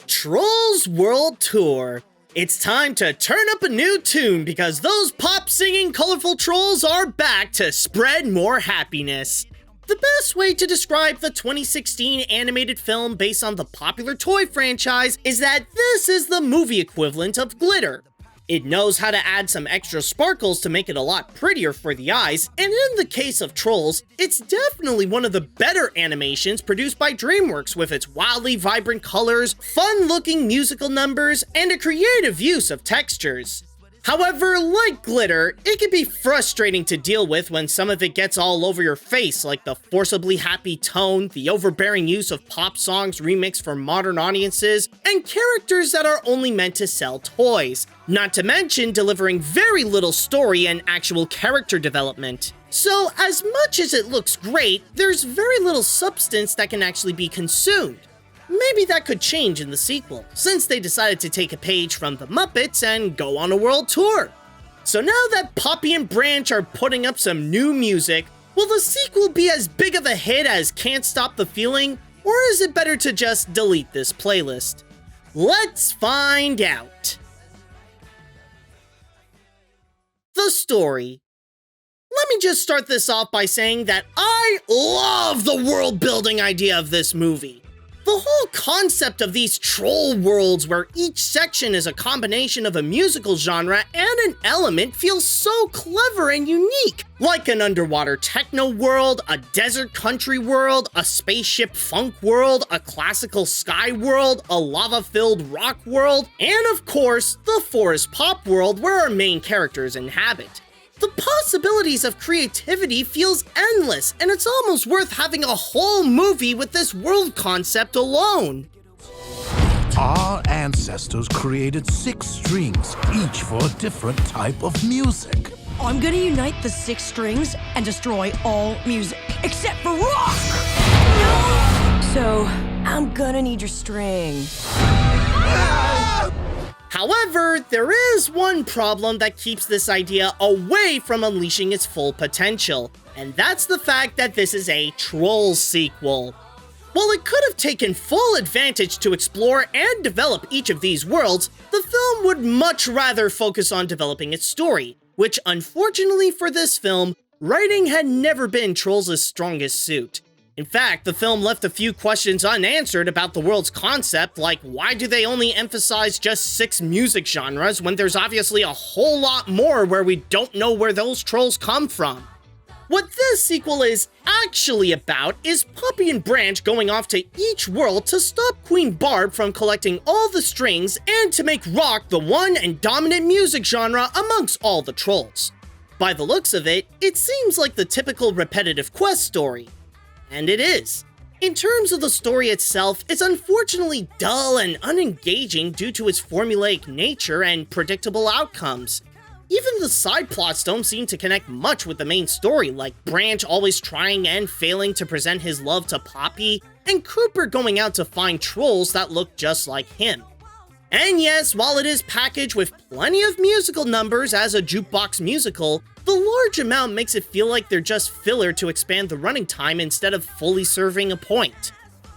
Trolls World Tour. It's time to turn up a new tune because those pop-singing colorful trolls are back to spread more happiness. The best way to describe the 2016 animated film based on the popular toy franchise is that this is the movie equivalent of glitter. It knows how to add some extra sparkles to make it a lot prettier for the eyes, and in the case of Trolls, it's definitely one of the better animations produced by DreamWorks with its wildly vibrant colors, fun-looking musical numbers, and a creative use of textures. However, like glitter, it can be frustrating to deal with when some of it gets all over your face, like the forcibly happy tone, the overbearing use of pop songs remixed for modern audiences, and characters that are only meant to sell toys, not to mention delivering very little story and actual character development. So, as much as it looks great, there's very little substance that can actually be consumed. Maybe that could change in the sequel, since they decided to take a page from the Muppets and go on a world tour. So now that Poppy and Branch are putting up some new music, will the sequel be as big of a hit as Can't Stop the Feeling, or is it better to just delete this playlist? Let's find out. The story. Let me just start this off by saying that I love the world-building idea of this movie. The whole concept of these troll worlds where each section is a combination of a musical genre and an element feels so clever and unique, like an underwater techno world, a desert country world, a spaceship funk world, a classical sky world, a lava-filled rock world, and of course, the forest pop world where our main characters inhabit. The possibilities of creativity feels endless, and it's almost worth having a whole movie with this world concept alone. Our ancestors created 6 strings, each for a different type of music. I'm gonna unite the 6 strings and destroy all music, except for rock! No! So, I'm gonna need your string. However, there is one problem that keeps this idea away from unleashing its full potential, and that's the fact that this is a Trolls sequel. While it could have taken full advantage to explore and develop each of these worlds, the film would much rather focus on developing its story, which unfortunately for this film, writing had never been Trolls' strongest suit. In fact, the film left a few questions unanswered about the world's concept, like why do they only emphasize just 6 music genres when there's obviously a whole lot more where we don't know where those trolls come from? What this sequel is actually about is Poppy and Branch going off to each world to stop Queen Barb from collecting all the strings and to make rock the one and dominant music genre amongst all the trolls. By the looks of it, it seems like the typical repetitive quest story. And it is. In terms of the story itself, it's unfortunately dull and unengaging due to its formulaic nature and predictable outcomes. Even the side plots don't seem to connect much with the main story, like Branch always trying and failing to present his love to Poppy, and Cooper going out to find trolls that look just like him. And yes, while it is packaged with plenty of musical numbers as a jukebox musical, the large amount makes it feel like they're just filler to expand the running time instead of fully serving a point.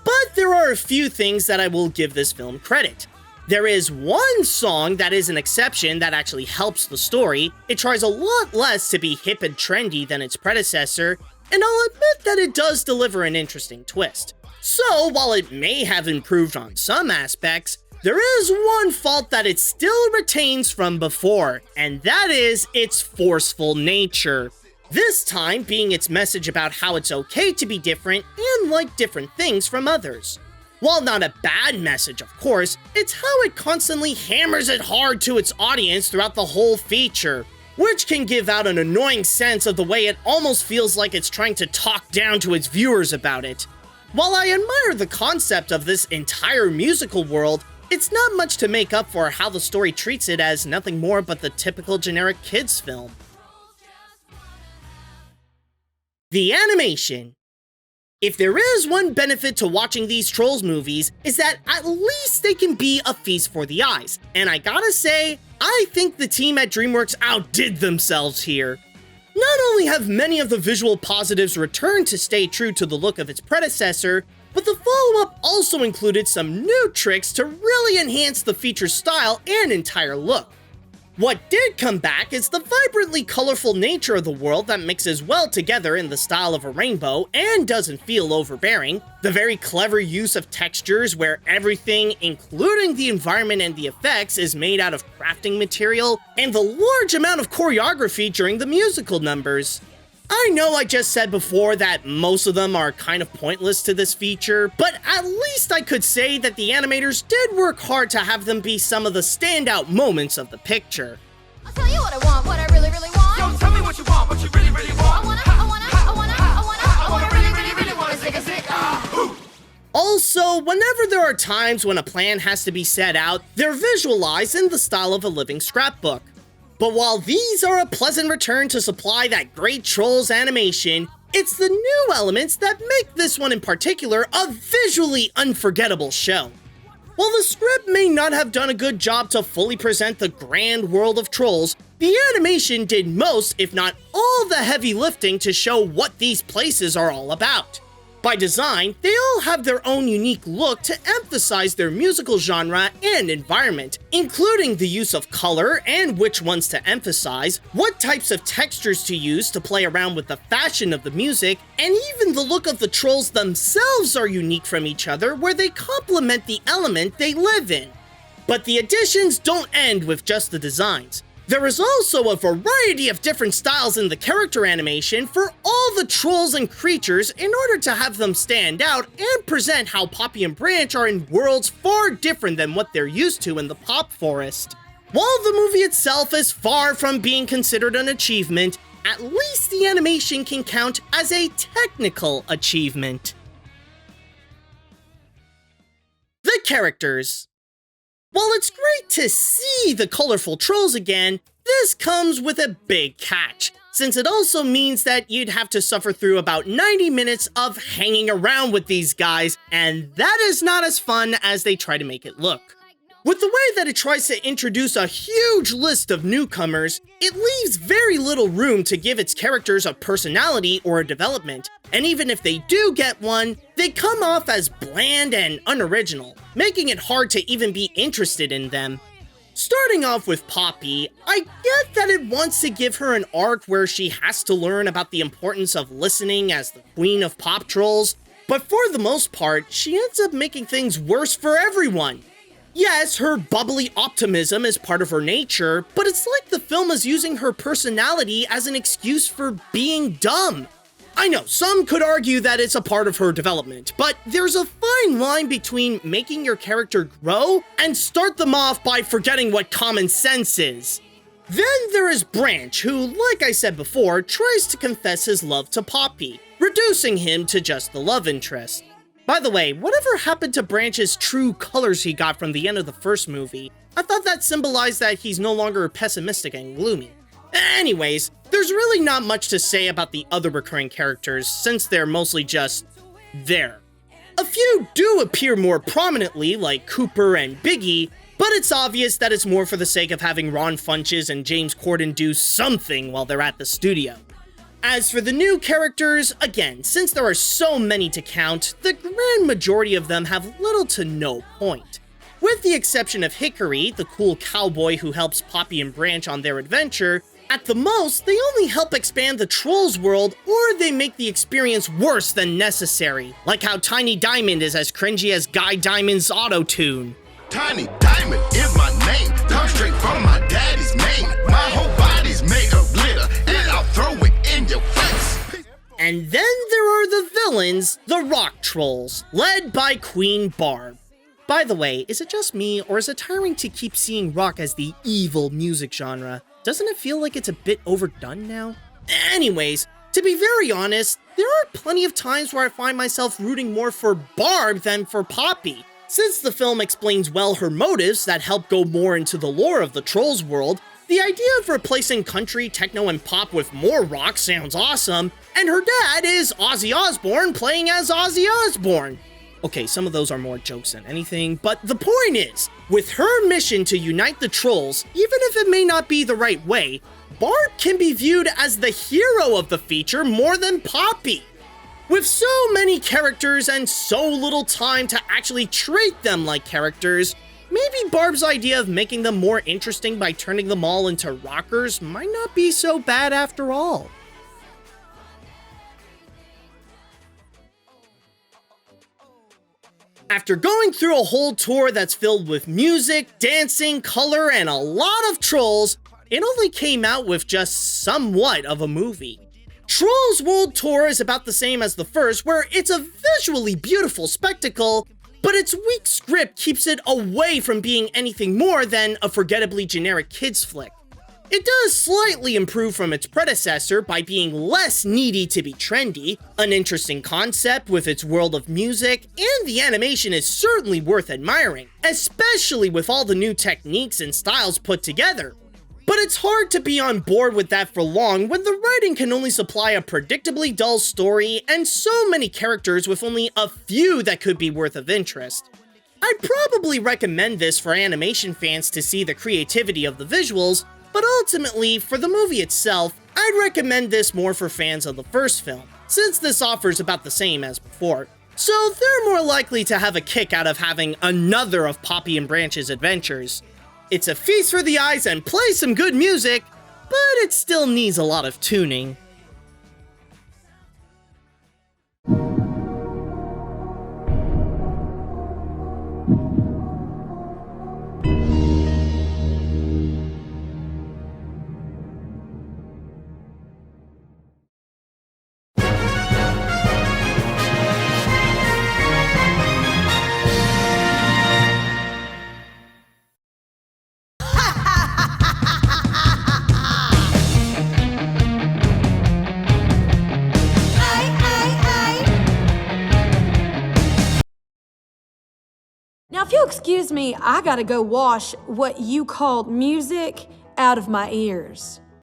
But there are a few things that I will give this film credit. There is one song that is an exception that actually helps the story. It tries a lot less to be hip and trendy than its predecessor, and I'll admit that it does deliver an interesting twist. So, while it may have improved on some aspects, there is one fault that it still retains from before, and that is its forceful nature. This time being its message about how it's okay to be different and like different things from others. While not a bad message, of course, it's how it constantly hammers it hard to its audience throughout the whole feature, which can give out an annoying sense of the way it almost feels like it's trying to talk down to its viewers about it. While I admire the concept of this entire musical world, it's not much to make up for how the story treats it as nothing more but the typical generic kids film. The animation. If there is one benefit to watching these Trolls movies, is that at least they can be a feast for the eyes. And I gotta say, I think the team at DreamWorks outdid themselves here. Not only have many of the visual positives returned to stay true to the look of its predecessor, but the follow-up also included some new tricks to really enhance the feature's style and entire look. What did come back is the vibrantly colorful nature of the world that mixes well together in the style of a rainbow and doesn't feel overbearing, the very clever use of textures where everything, including the environment and the effects, is made out of crafting material, and the large amount of choreography during the musical numbers. I know I just said before that most of them are kind of pointless to this feature, but at least I could say that the animators did work hard to have them be some of the standout moments of the picture. I'll tell you what I want, what I really, really want. Yo, tell me what you want, what you really, really want. I wanna really, really, really wanna stick. Also, whenever there are times when a plan has to be set out, they're visualized in the style of a living scrapbook. But while these are a pleasant return to supply that great Trolls animation, it's the new elements that make this one in particular a visually unforgettable show. While the script may not have done a good job to fully present the grand world of Trolls, the animation did most, if not all, the heavy lifting to show what these places are all about. By design, they all have their own unique look to emphasize their musical genre and environment, including the use of color and which ones to emphasize, what types of textures to use to play around with the fashion of the music, and even the look of the Trolls themselves are unique from each other where they complement the element they live in. But the additions don't end with just the designs. There is also a variety of different styles in the character animation for all the Trolls and creatures in order to have them stand out and present how Poppy and Branch are in worlds far different than what they're used to in the Pop Forest. While the movie itself is far from being considered an achievement, at least the animation can count as a technical achievement. The characters. While it's great to see the colorful Trolls again, this comes with a big catch, since it also means that you'd have to suffer through about 90 minutes of hanging around with these guys, and that is not as fun as they try to make it look. With the way that it tries to introduce a huge list of newcomers, it leaves very little room to give its characters a personality or a development, and even if they do get one, they come off as bland and unoriginal, making it hard to even be interested in them. Starting off with Poppy, I get that it wants to give her an arc where she has to learn about the importance of listening as the queen of pop trolls, but for the most part, she ends up making things worse for everyone. Yes, her bubbly optimism is part of her nature, but it's like the film is using her personality as an excuse for being dumb. I know, some could argue that it's a part of her development, but there's a fine line between making your character grow and start them off by forgetting what common sense is. Then there is Branch, who, like I said before, tries to confess his love to Poppy, reducing him to just the love interest. By the way, whatever happened to Branch's true colors he got from the end of the first movie? I thought that symbolized that he's no longer pessimistic and gloomy. Anyways, there's really not much to say about the other recurring characters, since they're mostly just there. A few do appear more prominently, like Cooper and Biggie, but it's obvious that it's more for the sake of having Ron Funches and James Corden do something while they're at the studio. As for the new characters, again, since there are so many to count, the grand majority of them have little to no point. With the exception of Hickory, the cool cowboy who helps Poppy and Branch on their adventure, at the most, they only help expand the Trolls world, or they make the experience worse than necessary, like how Tiny Diamond is as cringy as Guy Diamond's auto-tune. Tiny Diamond is my name, come straight from my daddy's name. My whole body's made of glitter, and I'll throw it in your face. And then there are the villains, the Rock Trolls, led by Queen Barb. By the way, is it just me, or is it tiring to keep seeing rock as the evil music genre? Doesn't it feel like it's a bit overdone now? Anyways, to be very honest, there are plenty of times where I find myself rooting more for Barb than for Poppy. Since the film explains well her motives that help go more into the lore of the Trolls world, the idea of replacing country, techno, and pop with more rock sounds awesome, and her dad is Ozzy Osbourne playing as Ozzy Osbourne. Okay, some of those are more jokes than anything, but the point is, with her mission to unite the Trolls, even if it may not be the right way, Barb can be viewed as the hero of the feature more than Poppy. With so many characters and so little time to actually treat them like characters, maybe Barb's idea of making them more interesting by turning them all into rockers might not be so bad after all. After going through a whole tour that's filled with music, dancing, color, and a lot of trolls, it only came out with just somewhat of a movie. Trolls World Tour is about the same as the first, where it's a visually beautiful spectacle, but its weak script keeps it away from being anything more than a forgettably generic kids flick. It does slightly improve from its predecessor by being less needy to be trendy, an interesting concept with its world of music, and the animation is certainly worth admiring, especially with all the new techniques and styles put together. But it's hard to be on board with that for long when the writing can only supply a predictably dull story and so many characters with only a few that could be worth of interest. I'd probably recommend this for animation fans to see the creativity of the visuals, but ultimately, for the movie itself, I'd recommend this more for fans of the first film, since this offers about the same as before. So they're more likely to have a kick out of having another of Poppy and Branch's adventures. It's a feast for the eyes and plays some good music, but it still needs a lot of tuning. Now, if you'll excuse me, I gotta go wash what you called music out of my ears.